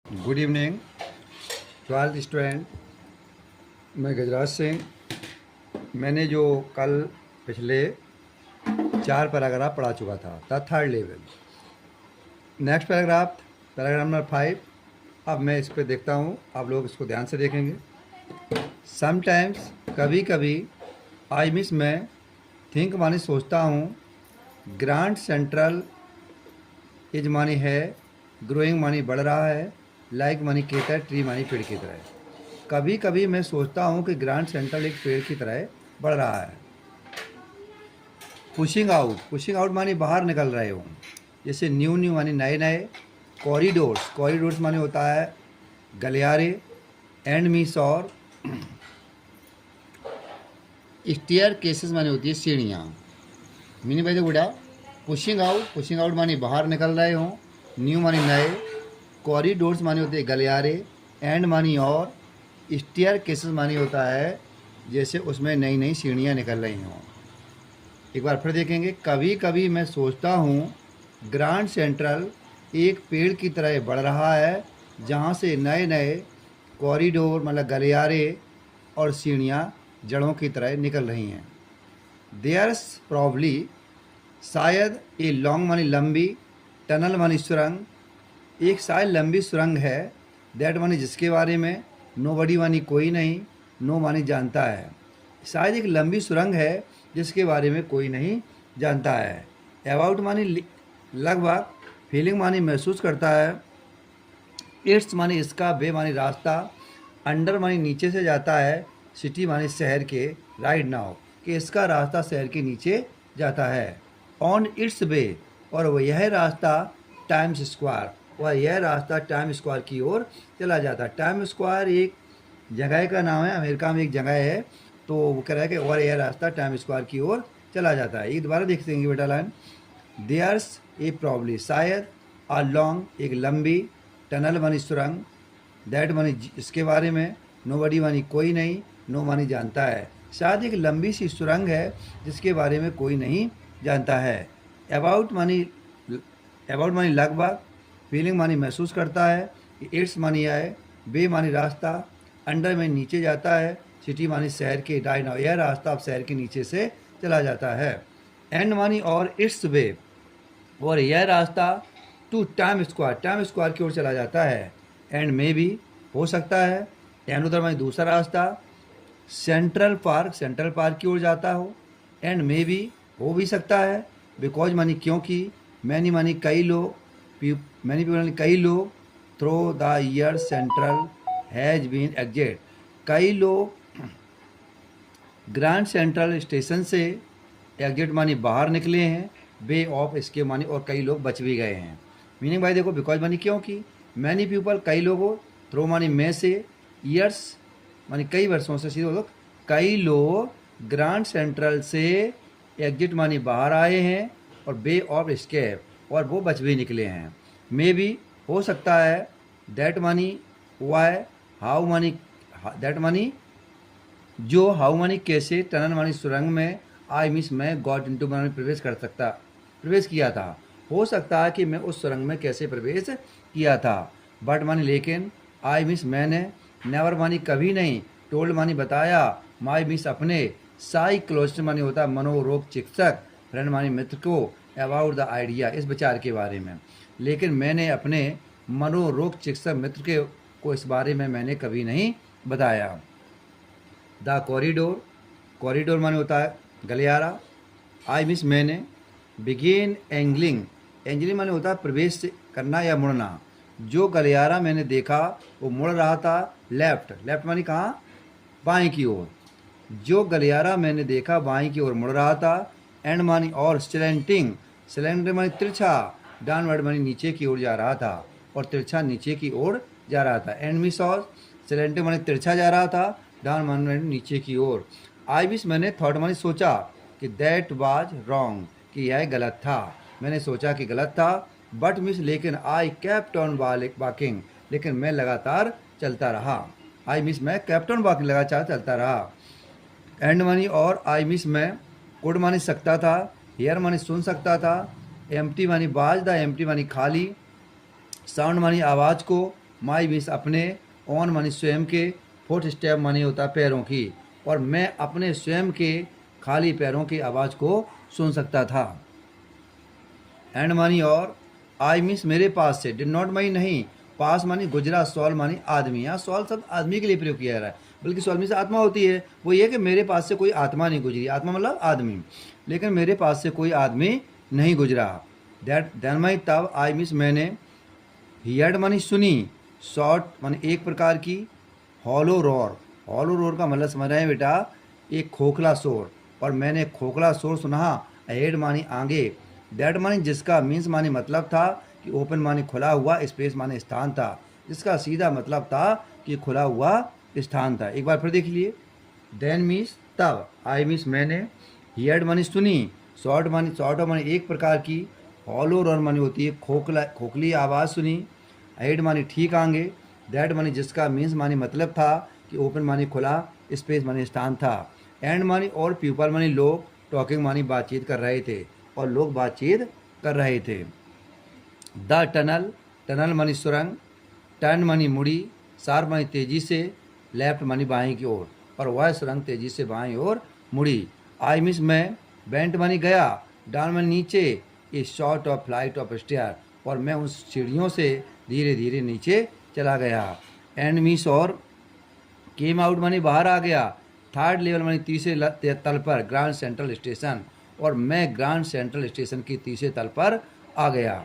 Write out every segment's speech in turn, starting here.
Good evening 12th student. मैं गजराज सिंह। मैंने जो कल पिछले 4 पैराग्राफ पढ़ा चुका था third level. Next paragraph number 5। अब मैं इस पर देखता हूँ, आप लोग इसको ध्यान से देखेंगे। समटाइम्स कभी कभी आई मिस मैं थिंक मानी सोचता हूँ, ग्रांड सेंट्रल इज मानी है, ग्रोइंग मानी बढ़ रहा है, लाइक मानी की तरह, ट्री मानी पेड़ की तरह। कभी कभी मैं सोचता हूँ कि ग्रांड सेंट्रल एक पेड़ की तरह बढ़ रहा है। पुशिंग आउट मानी बाहर निकल रहे हूँ, जैसे न्यू मानी नए नए। कॉरिडोर्स मानी होता है गलियारे। एंड मीस और स्टेयर केसेस मानी होती है सीढ़ियाँ। मीनिंग भाई बुढ़ा पुशिंग आउट मानी बाहर निकल रहे हों, न्यू मानी नए, कॉरिडोर्स मानी होते हैं गलियारे, एंड मानी और, स्टेयर केसेस मानी होता है जैसे उसमें नई नई सीढ़ियाँ निकल रही हों। एक बार फिर देखेंगे। कभी कभी मैं सोचता हूँ ग्रांड सेंट्रल एक पेड़ की तरह बढ़ रहा है, जहाँ से नए नए कॉरिडोर मतलब गलियारे और सीढ़ियाँ जड़ों की तरह निकल रही हैं। देयर्स प्रॉब्ली शायद ए लॉन्ग मानी लंबी, टनल मानी सुरंग, एक शायद लंबी सुरंग है, दैट मानी जिसके बारे में, नो बडी मानी कोई नहीं, नो मानी जानता है। शायद एक लंबी सुरंग है जिसके बारे में कोई नहीं जानता है। अबाउट मानी लगभग, फीलिंग मानी महसूस करता है, इट्स मानी इसका, बे मानी रास्ता, अंडर मानी नीचे से जाता है, सिटी मानी शहर के, राइट नाउ कि इसका रास्ता शहर के नीचे जाता है। ऑन इट्स वे और वह यह रास्ता टाइम्स स्क्वायर, वह यह रास्ता टाइम स्क्वायर की ओर चला जाता है। टाइम स्क्वायर एक जगह का नाम है, अमेरिका में एक जगह है। तो वो कह रहा है कि और यह रास्ता टाइम स्क्वायर की ओर चला जाता है। ये दोबारा देख देंगे बेटा लाइन। देयर्स ए प्रॉब्ली शायद, आ लॉन्ग एक लंबी, टनल मानी सुरंग, दैट मानी इसके बारे में, नो बडी मानी कोई नहीं, नो मानी जानता है। शायद एक लंबी सी सुरंग है जिसके बारे में कोई नहीं जानता है। अबाउट मानी लगभग, फीलिंग मानी महसूस करता है, इट्स मानी आए, बे मानी रास्ता, अंडर में नीचे जाता है, सिटी मानी शहर के, डाई नाउ यह रास्ता अब शहर के नीचे से चला जाता है। एंड मानी और, इट्स वे और यह रास्ता, टू टाइम स्क्वायर की ओर चला जाता है। एंड में भी हो सकता है, एंड उधर मानी दूसरा रास्ता, सेंट्रल पार्क की ओर जाता हो। एंड में भी हो भी सकता है, बिकॉज मानी क्योंकि, मैनी मानी कई लोग, मैनी पीपल मानी कई लोग, through the year central has been exit, कई लोग ग्रैंड सेंट्रल स्टेशन से एग्जिट मानी बाहर निकले हैं, वे ऑफ इसके मानी और कई लोग बच भी गए हैं। मीनिंग भाई देखो, बिकॉज मानी क्योंकि, मैनी पीपल कई लोगों, थ्रो मानी में से, ईयर्स मानी कई वर्षों से, सीधे लोग कई लोग ग्रैंड सेंट्रल से एग्जिट मानी बाहर आए हैं, और बे ऑफ एस्केप और वो बच भी निकले हैं। मे भी हो सकता है, दैट मानी वाई, हाउ मानी दैट मानी जो, हाउ मानी कैसे, टनल मानी सुरंग में, आई मिस मैं गॉट इनटू मानी प्रवेश किया था। हो सकता है कि मैं उस सुरंग में कैसे प्रवेश किया था। बट मानी लेकिन, आई मिस मैंने, नेवर मानी कभी नहीं, टोल्ड मानी बताया, माई मिस अपने, साइकोलॉजिस्ट मानी होता है मनोरोग चिकित्सक, फ्रेंड मानी मित्र को, अबाउट द आइडिया इस विचार के बारे में। लेकिन मैंने अपने मनोरोग चिकित्सक मित्र के को इस बारे में मैंने कभी नहीं बताया। द कॉरिडोर माने होता है गलियारा। आई मिस मैंने, बिगेन एंगलिंग माने होता है प्रवेश करना या मुड़ना। जो गलियारा मैंने देखा वो मुड़ रहा था, लेफ्ट मानी कहाँ, बाएं की ओर। जो गलियारा मैंने देखा बाएं की ओर मुड़ रहा था। एंड मानी और, स्लैंटिंग मानी तिरछा, डाउनवर्ड मानी नीचे की ओर जा रहा था, और तिरछा नीचे की ओर जा रहा था। एंड मिस और, स्लैंटिंग मानी तिरछा जा रहा था, डाउन मानी नीचे की ओर। आई विश मैंने, थॉट मानी सोचा, कि दैट वाज रॉन्ग कि यह गलत था, मैंने सोचा कि गलत था। बट मिस लेकिन, आई केप्ट ऑन वॉकिंग लेकिन मैं लगातार चलता रहा। आई मिस मैं केप्ट ऑन वॉकिंग लगातार चलता रहा। एंड मानी और, आई मिस मैं, कुड मानी सकता था, हेयर मानी सुन सकता था, एम्प्टी मानी बाज द एम्प्टी मानी खाली, साउंड मानी आवाज़ को, माई मीन्स अपने, ऑन मानी स्वयं के, फुट स्टेप मानी होता है पैरों की, और मैं अपने स्वयं के खाली पैरों की आवाज़ को सुन सकता था। एंड मानी और, आई मीन्स मेरे पास से, डिड नॉट मानी नहीं, पास मानी गुजरा, सॉल मानी आदमी। यहाँ सॉल शब्द आदमी के लिए प्रयोग किया जा रहा है, बल्कि सॉल में से आत्मा होती है। वो ये कि मेरे पास से कोई आत्मा नहीं गुजरी, आत्मा मतलब आदमी, लेकिन मेरे पास से कोई आदमी नहीं गुजरा। दैट देन माई तब, आई मीन्स मैंने, हियर्ड मानी सुनी, शॉर्ट मानी एक प्रकार की, हॉलो रोर, हॉलो रोर का मतलब समझ रहे हैं बेटा, एक खोखला शोर, और मैंने खोखला शोर सुना। हेड मानी आगे, दैट मानी जिसका, मीन्स मानी मतलब था कि ओपन मानी खुला हुआ, स्पेस मानी स्थान था, जिसका सीधा मतलब था कि खुला हुआ स्थान था। एक बार फिर देख लिए। देन मीन्स तब, आई मीन्स मैंने, हियर्ड मानी सुनी, शॉर्ट मानी एक प्रकार की, हॉलो रोर मानी होती है खोखली आवाज़ सुनी, हेड मानी ठीक आगे, दैट मानी जिसका, मीन्स मानी मतलब था कि ओपन मानी खुला, स्पेस मानी स्थान था, एंड मानी और, पीपल मानी लोग, टॉकिंग मानी बातचीत कर रहे थे, और लोग बातचीत कर रहे थे। द टनल, टनल मानी सुरंग, टर्न मानी मुड़ी, शार्प मानी तेजी से, लेफ्ट मानी बाएं की ओर, और वह सुरंग तेजी से बाएं ओर मुड़ी। आई मीन्स मैं, बेंट मानी गया, डाउन मानी नीचे, a short of flight of stair, और मैं उस सीढ़ियों से धीरे धीरे नीचे चला गया। एंड मीन्स और, केम आउट मानी बाहर आ गया, थर्ड लेवल मानी तीसरे तल पर, ग्रांड सेंट्रल स्टेशन, और मैं ग्रांड सेंट्रल स्टेशन की तीसरे तल पर आ गया।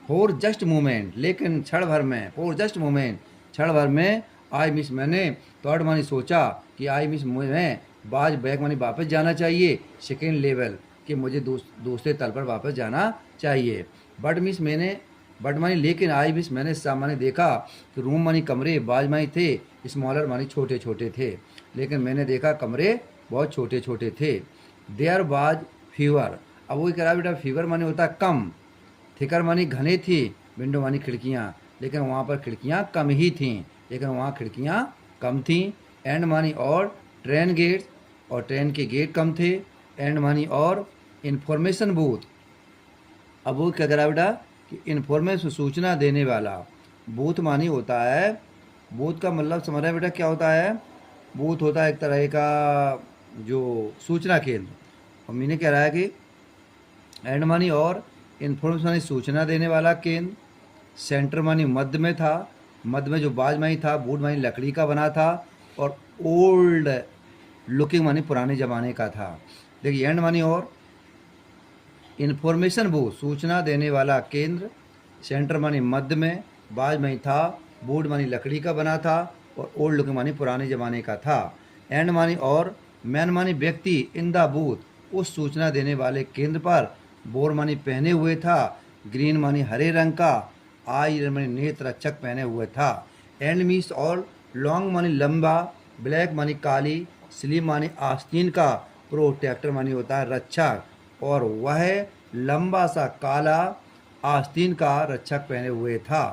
फॉर जस्ट मोमेंट, लेकिन क्षण भर में, फॉर जस्ट मोमेंट क्षण भर में, आई मिस मैंने, थर्ड मानी सोचा कि आई मिस मैं, बाज बैक मानी वापस जाना चाहिए, सेकेंड लेवल कि मुझे दूसरे तल पर वापस जाना चाहिए। बट मिस मैंने, बट मानी लेकिन, आई मिस मैंने सामान्य देखा कि रूम मानी कमरे, बाज मानी थे, स्मॉलर मानी छोटे छोटे थे, लेकिन मैंने देखा कमरे बहुत छोटे छोटे थे। देयर बाज फीवर, अब वही कह रहा बेटा, फीवर मानी होता है कम, थिकर मानी घने थी, विंडो मानी खिड़कियाँ, लेकिन वहाँ पर खिड़कियाँ कम ही थीं, लेकिन वहाँ खिड़कियाँ कम थीं। एंड मानी और, ट्रेन गेट्स, और ट्रेन के गेट कम थे। एंड मानी और, इन्फॉर्मेशन बूथ, अब वो क्या करा बेटा कि इन्फॉर्मेशन सूचना देने वाला, बूथ मानी होता है, बूथ का मतलब समझ रहे हैं बेटा क्या होता है, बूथ होता है एक तरह का जो सूचना केंद्र, और मैंने कह रहा है कि एंड मानी और, इन्फॉर्मेशन मानी सूचना देने वाला केंद्र, सेंटर मानी मध्य में था, मध्य में जो बाज मानी था, बूट मानी लकड़ी का बना था, और ओल्ड लुकिंग मानी पुराने ज़माने का था। देखिए एंड मानी और, इन्फॉर्मेशन बूथ सूचना देने वाला केंद्र, सेंटर मानी मध्य में, बाज मानी था, बूट मानी लकड़ी का बना था, और ओल्ड लुकिंग मानी पुराने ज़माने का था। एंड मानी और, मैन मानी व्यक्ति, इन द बूथ उस सूचना देने वाले केंद्र पर, बोर मानी पहने हुए था, ग्रीन मानी हरे रंग का, आई मानी नेत्र रक्षक पहने हुए था। एंड मीन्स और, लॉन्ग मानी लंबा, ब्लैक मानी काली, स्लिम मानी आस्तीन का, प्रोटेक्टर मानी होता है रक्षक, और वह लंबा सा काला आस्तीन का रक्षक पहने हुए था।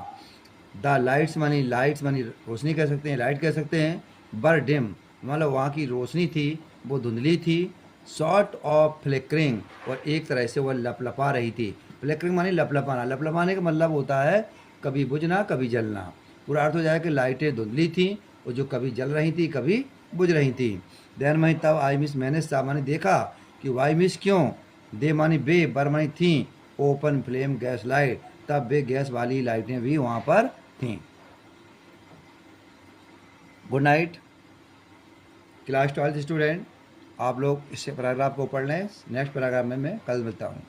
द लाइट्स मानी रोशनी कह सकते हैं, लाइट कह सकते हैं। बर डिम मतलब वहाँ की रोशनी थी वो धुंधली थी। सॉर्ट ऑफ फ्लिकरिंग, और एक तरह से वह लपलपा रही थी। फ्लिकरिंग मानी लपलपाना, लपलपाने का मतलब होता है कभी बुझना कभी जलना। पूरा अर्थ हो जाए कि लाइटें धुंधली थी और जो कभी जल रही थी कभी बुझ रही थी। देन मानी तब, आई मिस मैंने सामान्य देखा कि वाई मिस क्यों, दे मानी बे, बर मानी थी, ओपन फ्लेम गैस लाइट, तब वे गैस वाली लाइटें भी वहाँ पर थीं। गुड नाइट क्लास 12 स्टूडेंट, आप लोग इस पैराग्राफ को पढ़ लें। नेक्स्ट पैराग्राफ में मैं कल मिलता हूँ।